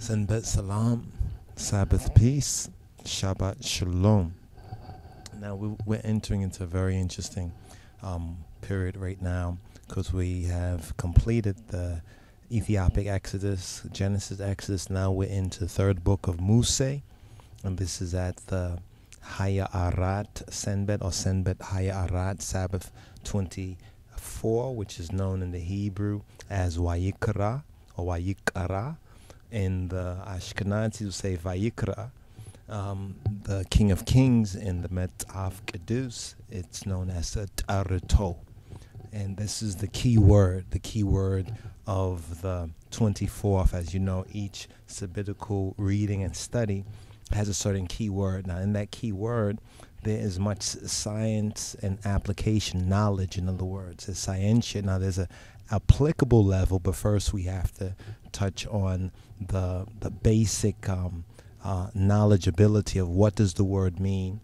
Senbet Salam, Sabbath peace, Shabbat Shalom. Now we're entering into a very interesting period right now because we have completed the Ethiopic Exodus, Genesis Exodus. Now we're into the third book of Muse, and this is at the Haya-Arat Senbet or Senbet Haya-Arat, Sabbath 24, which is known in the Hebrew as Wayikra or Wayikara. In the Ashkenazi, you say Vayikra. The King of Kings in the Metaf Kedus, it's known as a Tareto. And this is the key word of the 24th. As you know, each sabbatical reading and study has a certain key word. Now, in that key word, there is much science and application knowledge. In other words, it's sciential. Now, there's a applicable level, but first we have to touch on the basic knowledgeability of what does the word mean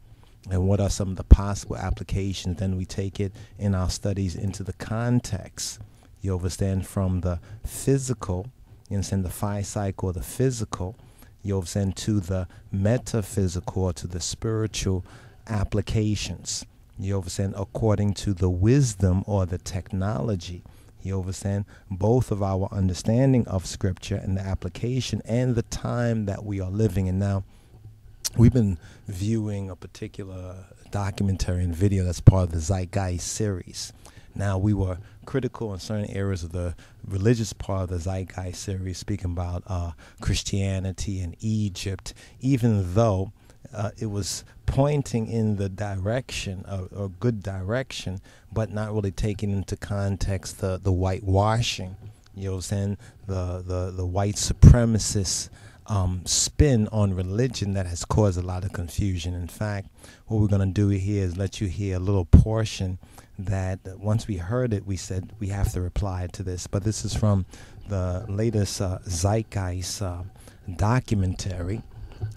and what are some of the possible applications. Then we take it in our studies into the context. You understand, from the physical, you understand, the phi cycle, the physical, you understand, to the metaphysical, or to the spiritual applications. You understand, according to the wisdom or the technology. You understand, both of our understanding of Scripture and the application and the time that we are living in. Now, we've been viewing a particular documentary and video that's part of the Zeitgeist series. Now, we were critical in certain areas of the religious part of the Zeitgeist series, speaking about Christianity and Egypt, even though it was pointing in the direction, or good direction, but not really taking into context the whitewashing, you know, saying the white supremacist spin on religion that has caused a lot of confusion. In fact, what we're going to do here is let you hear a little portion that once we heard it, we said we have to reply to this. But this is from the latest Zeitgeist documentary.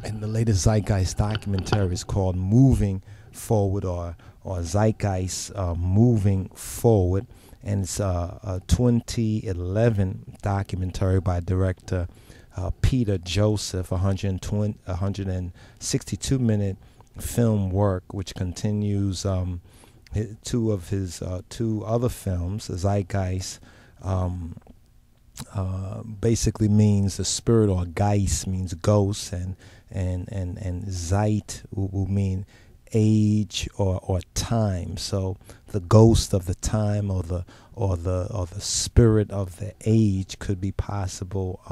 And the latest Zeitgeist documentary is called Moving Forward, or Zeitgeist Moving Forward. And it's a 2011 documentary by director Peter Joseph, 162-minute film work, which continues two of his two other films. Zeitgeist basically means the spirit, or Geist means ghost, and Zeit will mean age or time. So the ghost of the time, or the spirit of the age could be possible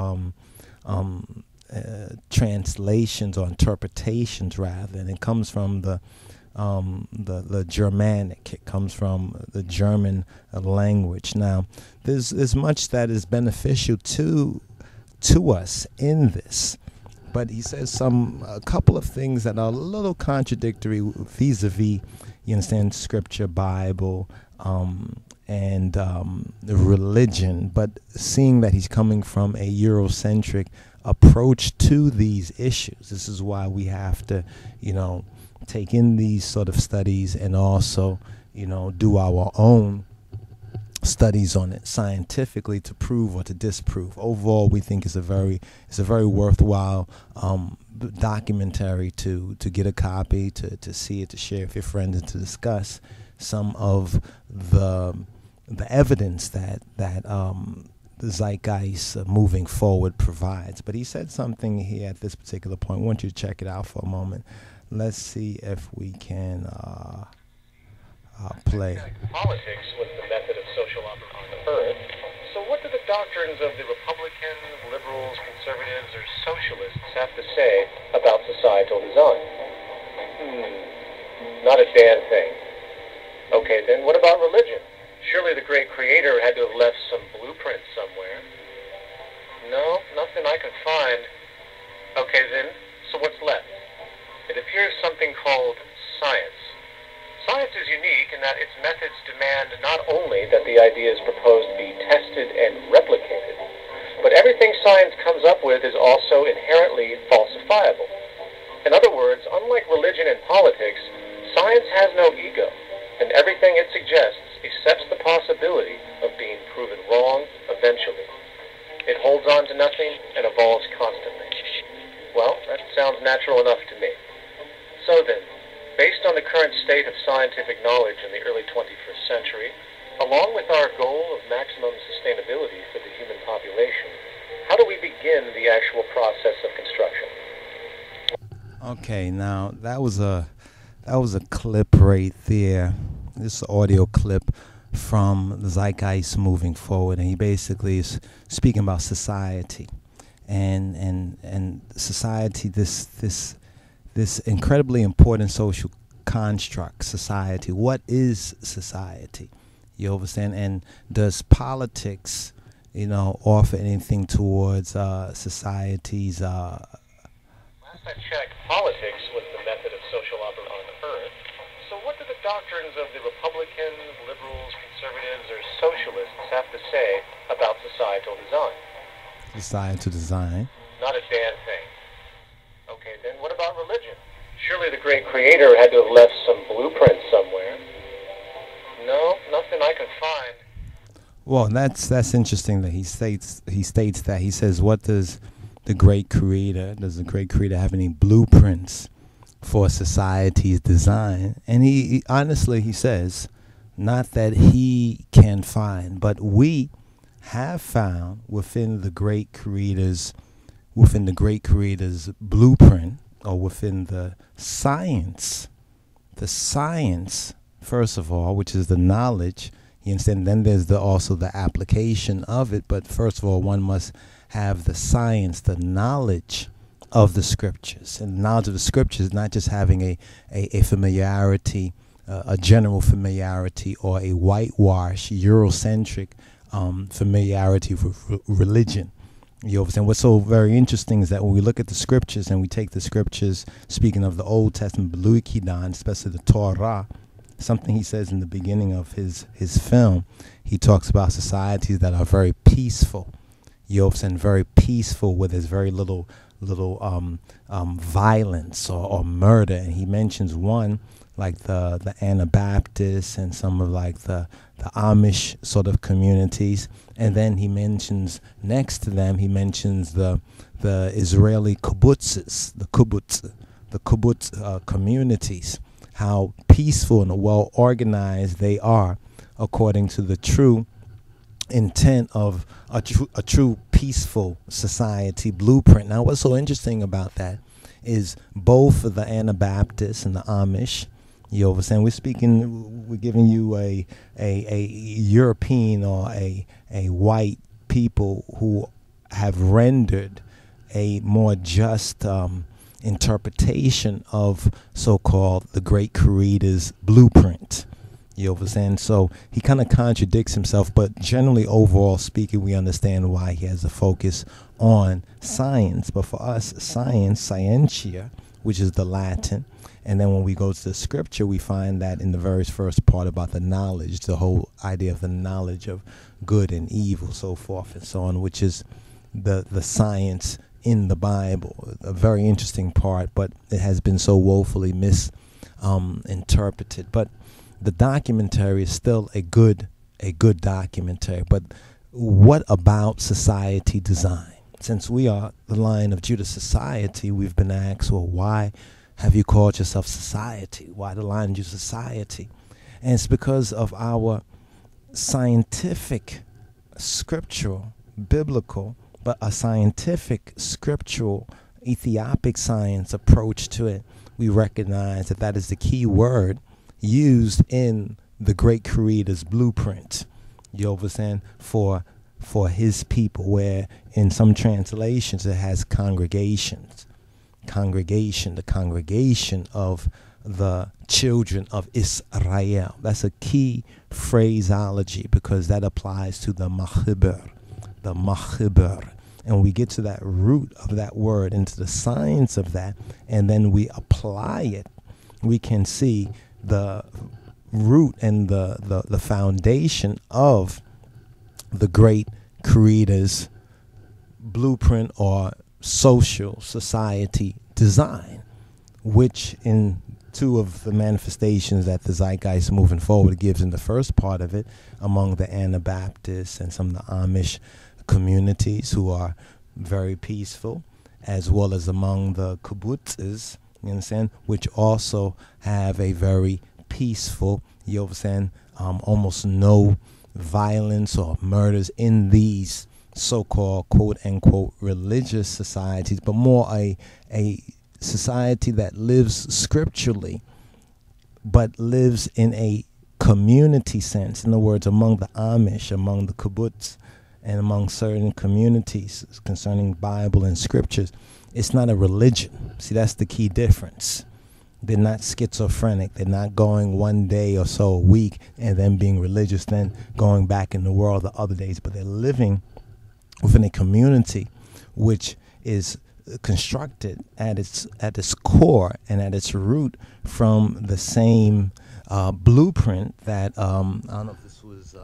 translations or interpretations rather, and it comes from the Germanic. It comes from the German language. Now, there's much that is beneficial to us in this, but he says a couple of things that are a little contradictory vis-a-vis, you understand, Scripture, Bible, and religion. But seeing that he's coming from a Eurocentric approach to these issues, this is why we have to, you know, take in these sort of studies and also, you know, do our own studies on it scientifically to prove or to disprove. Overall, we think it's a very worthwhile documentary to get a copy, to see it, to share with your friends, and to discuss some of the evidence that the Zeitgeist Moving Forward provides. But he said something here at this particular point. I want you to check it out for a moment. Let's see if we can play. Politics was the method of social operation on the earth. So what do the doctrines of the Republicans, liberals, conservatives, or socialists have to say about societal design? Not a damn thing. Okay, then what about religion? Surely the great creator had to have left some blueprint somewhere. No, nothing I can find. Okay, then, so what's left? It appears something called science. Science is unique in that its methods demand not only that the ideas proposed be tested and replicated, but everything science comes up with is also inherently falsifiable. In other words, unlike religion and politics, science has no ego, and everything it suggests accepts the possibility of being proven wrong eventually. It holds on to nothing and evolves constantly. That sounds natural enough to me. So then, based on the current state of scientific knowledge in the early 21st century, along with our goal of maximum sustainability for the human population, how do we begin the actual process of construction? Okay, now that was a clip right there. This is an audio clip from the Zeitgeist moving forward, and he basically is speaking about society and society, this incredibly important social construct, society. What is society? You understand? And does politics, offer anything towards society's? Last I checked, politics was the method of social operation on Earth. So what do the doctrines of the Republicans, liberals, conservatives, or socialists have to say about societal design? Societal design? Not a damn thing. Okay, then what about religion? Surely the great creator had to have left some blueprint somewhere. No, nothing I can find. Well, that's interesting that he states that. He says, what does the great creator have any blueprints for society's design? And he honestly, he says, not that he can find, but we have found within the great creator's blueprint, or within the science, first of all, which is the knowledge. You understand? Then there's also the application of it. But first of all, one must have the science, the knowledge of the scriptures. And the knowledge of the scriptures, not just having a familiarity, a general familiarity, or a whitewash, Eurocentric familiarity with religion. You understand? What's so very interesting is that when we look at the scriptures and we take the scriptures, speaking of the Old Testament, especially the Torah, something he says in the beginning of his film, he talks about societies that are very peaceful. You understand? Very peaceful, where there's very little violence or murder. And he mentions one, like the Anabaptists and some of like the Amish sort of communities. And then he mentions, next to them, he mentions the Israeli kibbutzes, the kibbutz communities, how peaceful and well organized they are according to the true intent of a true peaceful society blueprint. Now, what's so interesting about that is both of the Anabaptists and the Amish, you understand, we're giving you a European or a white people who have rendered a more just interpretation of so-called the great creator's blueprint. You understand? So he kind of contradicts himself, but generally, overall speaking, we understand why he has a focus on science. But for us, science, scientia, which is the Latin, and then when we go to the scripture, we find that in the very first part about the knowledge, the whole idea of the knowledge of good and evil, so forth and so on, which is the science in the Bible. A very interesting part, but it has been so woefully misinterpreted. But the documentary is still a good documentary. But what about society design? Since we are the line of Judah society, we've been asked, well, why have you called yourself society? Why the line of Judah society? And it's because of our scientific, scriptural, biblical, but a scientific, scriptural, Ethiopic science approach to it. We recognize that is the key word used in the great creator's blueprint. You understand? For his people, where in some translations it has congregations. The congregation of the children of Israel. That's a key phraseology because that applies to the machiber. And we get to that root of that word, into the science of that, and then we apply it. We can see the root and the foundation of the great creator's blueprint or social society design, which in two of the manifestations that the Zeitgeist moving forward gives in the first part of it, among the Anabaptists and some of the Amish communities who are very peaceful, as well as among the kibbutzes, you understand, which also have a very peaceful, you understand, almost no violence or murders in these so-called quote-unquote religious societies, but more a society that lives scripturally, but lives in a community sense. In other words, among the Amish, among the kibbutz, and among certain communities concerning Bible and scriptures, it's not a religion. See, that's the key difference. They're not schizophrenic. They're not going one day or so a week and then being religious, then going back in the world the other days. But they're living within a community which is constructed at its core and at its root from the same blueprint that I don't know if this was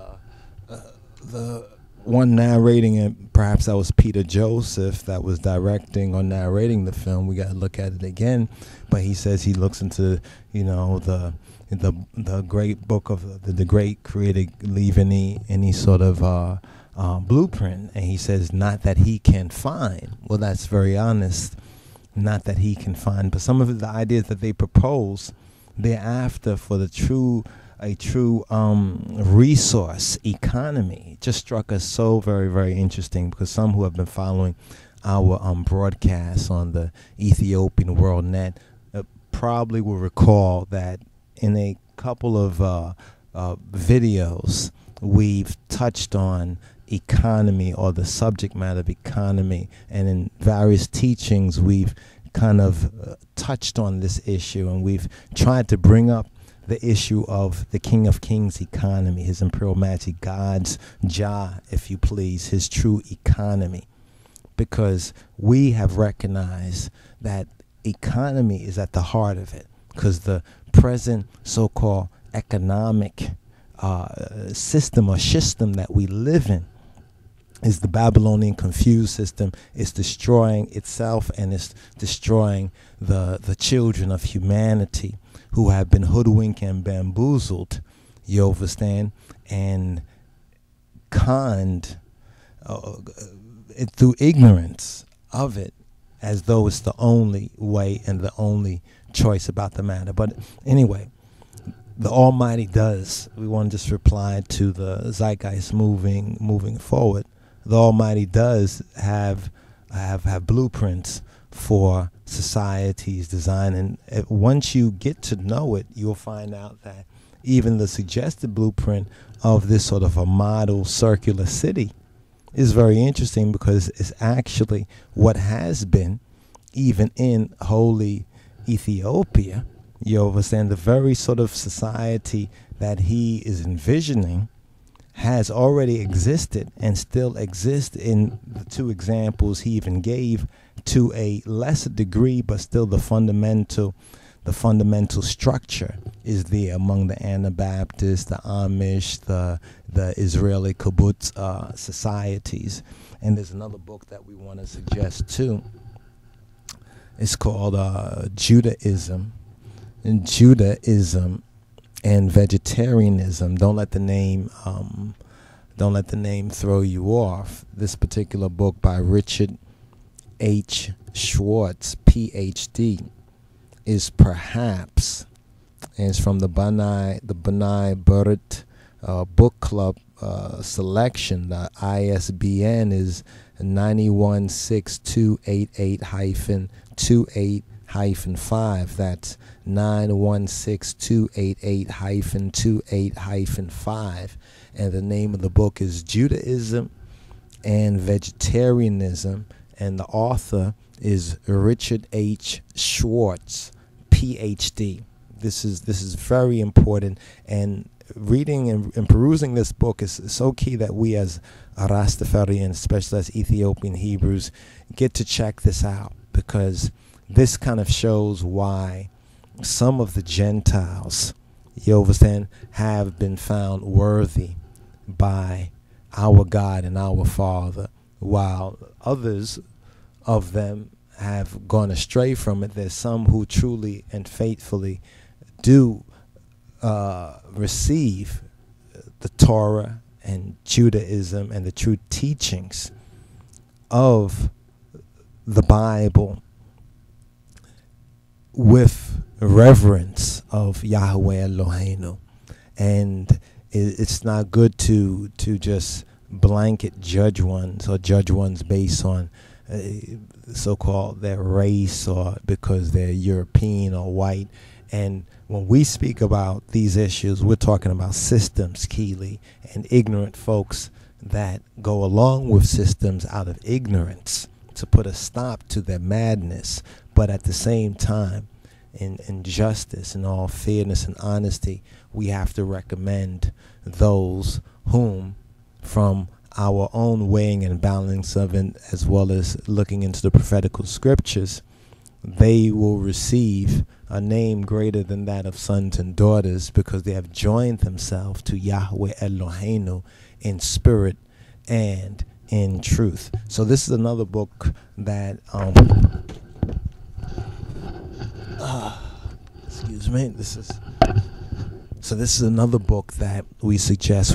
the one narrating it, perhaps that was Peter Joseph that was directing or narrating the film. We got to look at it again, but he says he looks into, you know, the great book of the great creator leave any sort of blueprint, and he says not that he can find. Well, that's very honest, not that he can find, but some of the ideas that they propose thereafter for a true resource economy just struck us so very, very interesting, because some who have been following our broadcasts on the Ethiopian World Net probably will recall that in a couple of videos we've touched on economy, or the subject matter of economy, and in various teachings we've kind of touched on this issue, and we've tried to bring up the issue of the King of Kings economy, his imperial majesty, God's JAH, if you please, his true economy, because we have recognized that economy is at the heart of it, because the present so-called economic system or system that we live in is the Babylonian confused system. It's destroying itself, and it's destroying the children of humanity who have been hoodwinked and bamboozled, you understand, and conned through ignorance of it, as though it's the only way and the only choice about the matter. But anyway, the Almighty does. We want to just reply to the Zeitgeist moving forward. The Almighty does have blueprints for society's design, and once you get to know it, you'll find out that even the suggested blueprint of this sort of a model circular city is very interesting, because it's actually what has been even in holy Ethiopia. You understand, the very sort of society that he is envisioning has already existed and still exists in the two examples he even gave, to a lesser degree, but still the fundamental structure is there among the Anabaptists, the Amish, the Israeli kibbutz societies. And there's another book that we want to suggest too. It's called Judaism and Vegetarianism. Don't let the name throw you off. This particular book by Richard H. Schwartz, Ph.D., is perhaps, and it's from the B'nai B'rith Book Club selection. The ISBN is 916288-28-5. That's 916288-28-5. And the name of the book is Judaism and Vegetarianism, and the author is Richard H. Schwartz, Ph.D. This is very important, and reading and perusing this book is so key that we as Rastafarians, especially as Ethiopian Hebrews, get to check this out, because this kind of shows why some of the Gentiles, you understand, have been found worthy by our God and our Father, while others of them have gone astray from it. There's some who truly and faithfully do receive the Torah and Judaism and the true teachings of the Bible with reverence of Yahweh Eloheinu. And it's not good to just blanket judge ones or judge ones based on so-called their race or because they're European or white. And when we speak about these issues, we're talking about systems, Keely, and ignorant folks that go along with systems out of ignorance to put a stop to their madness. But at the same time, in justice and all fairness and honesty, we have to recommend those whom, from our own weighing and balance of it, as well as looking into the prophetical scriptures, they will receive a name greater than that of sons and daughters because they have joined themselves to Yahweh Eloheinu in spirit and in truth. So this is another book that excuse me, this is another book that we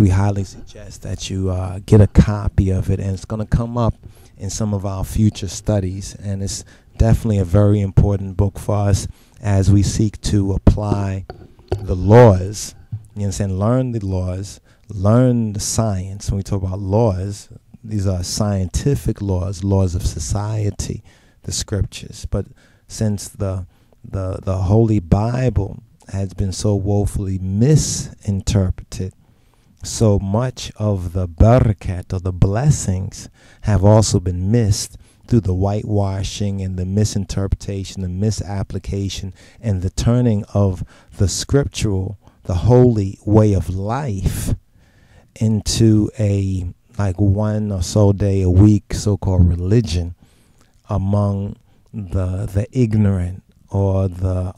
highly suggest that you get a copy of it, and it's going to come up in some of our future studies, and it's definitely a very important book for us as we seek to apply the laws, you understand, learn the laws, learn the science. When we talk about laws, these are scientific laws, laws of society, the scriptures. But since the Holy Bible has been so woefully misinterpreted, so much of the barakat, or the blessings, have also been missed through the whitewashing and the misinterpretation, the misapplication, and the turning of the scriptural, the holy way of life into a like one or so day a week so-called religion among the ignorant or the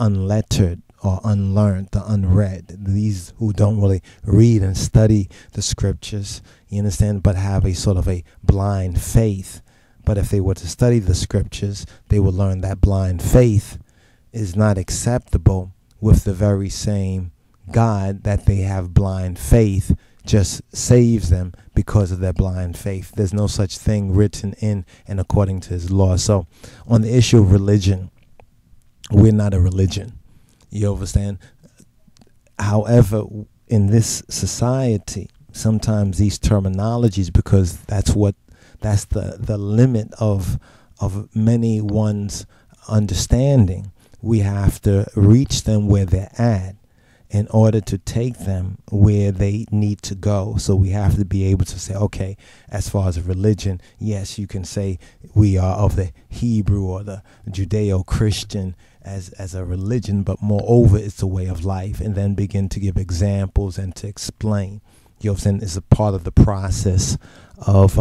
unlettered or unlearned, the unread, these who don't really read and study the scriptures, you understand, but have a sort of a blind faith. But if they were to study the scriptures, they would learn that blind faith is not acceptable with the very same God that they have blind faith just saves them because of their blind faith. There's no such thing written in and according to his law. So on the issue of religion, we're not a religion. You understand? However, in this society, sometimes these terminologies, because that's the limit of many one's understanding, we have to reach them where they're at in order to take them where they need to go. So we have to be able to say, okay, as far as a religion, yes, you can say we are of the Hebrew or the Judeo-Christian as a religion, but moreover, it's a way of life, and then begin to give examples and to explain. You know what I'm saying? It's a part of the process of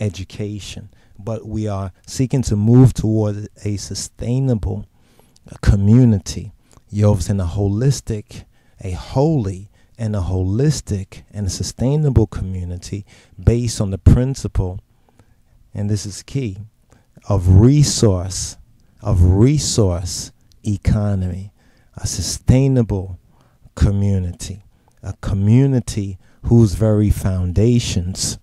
education. But we are seeking to move toward a sustainable community. You know what I'm saying? A holy and a holistic and a sustainable community based on the principle, and this is key, of resource economy, a sustainable community, a community whose very foundations,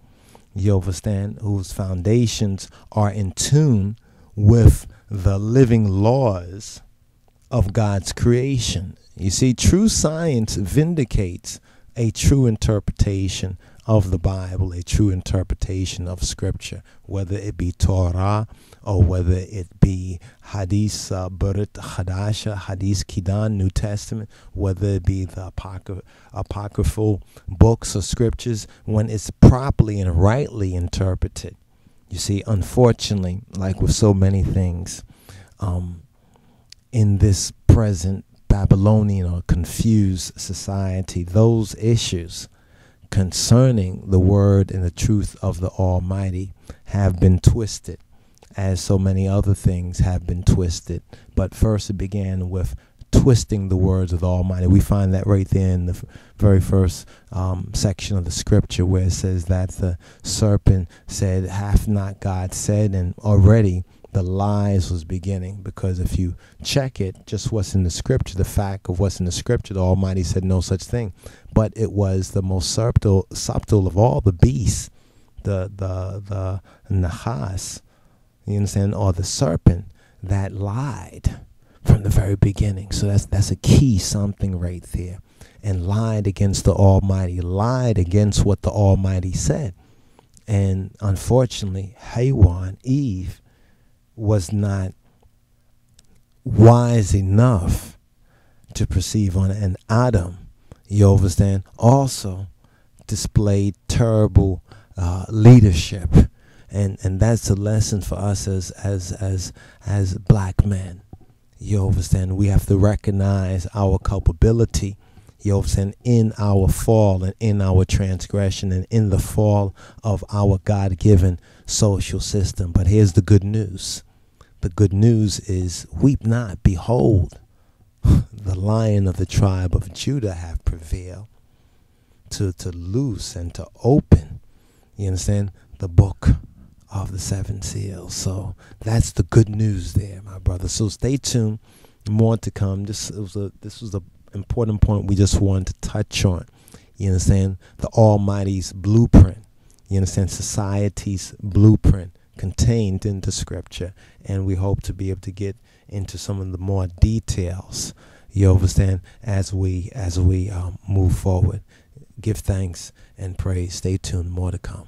you understand, whose foundations are in tune with the living laws of God's creation. You see, true science vindicates a true interpretation of the Bible, a true interpretation of Scripture, whether it be Torah or whether it be Hadith Burit Hadasha, Hadith Kidan, New Testament, whether it be the apocryphal books or scriptures, when it's properly and rightly interpreted. You see, unfortunately, like with so many things, in this present Babylonian or confused society, those issues concerning the word and the truth of the Almighty have been twisted, as so many other things have been twisted. But first it began with twisting the words of the Almighty. We find that right there in the very first section of the scripture, where it says that the serpent said, "Hath not God said?" And already the lies was beginning, because if you check it, just what's in the scripture, the fact of what's in the scripture, the Almighty said no such thing. But it was the most subtle of all the beasts, the nahas, you understand, or the serpent that lied from the very beginning. So that's a key something right there. And lied against the Almighty, lied against what the Almighty said. And unfortunately, Eve was not wise enough to perceive on it. And Adam, you understand, also displayed terrible leadership. And that's a lesson for us as black men. You understand, we have to recognize our culpability, you understand, in our fall and in our transgression and in the fall of our God-given social system. But here's the good news. The good news is, weep not, behold, the Lion of the tribe of Judah have prevailed to loose and to open, you understand, the book of the 7 seals. So that's the good news there, my brother. So stay tuned, more to come. This was a important point we just wanted to touch on. You understand, the Almighty's blueprint, you understand, society's blueprint contained in the scripture, and we hope to be able to get into some of the more details, you understand, as we move forward. Give thanks and praise. Stay tuned, more to come.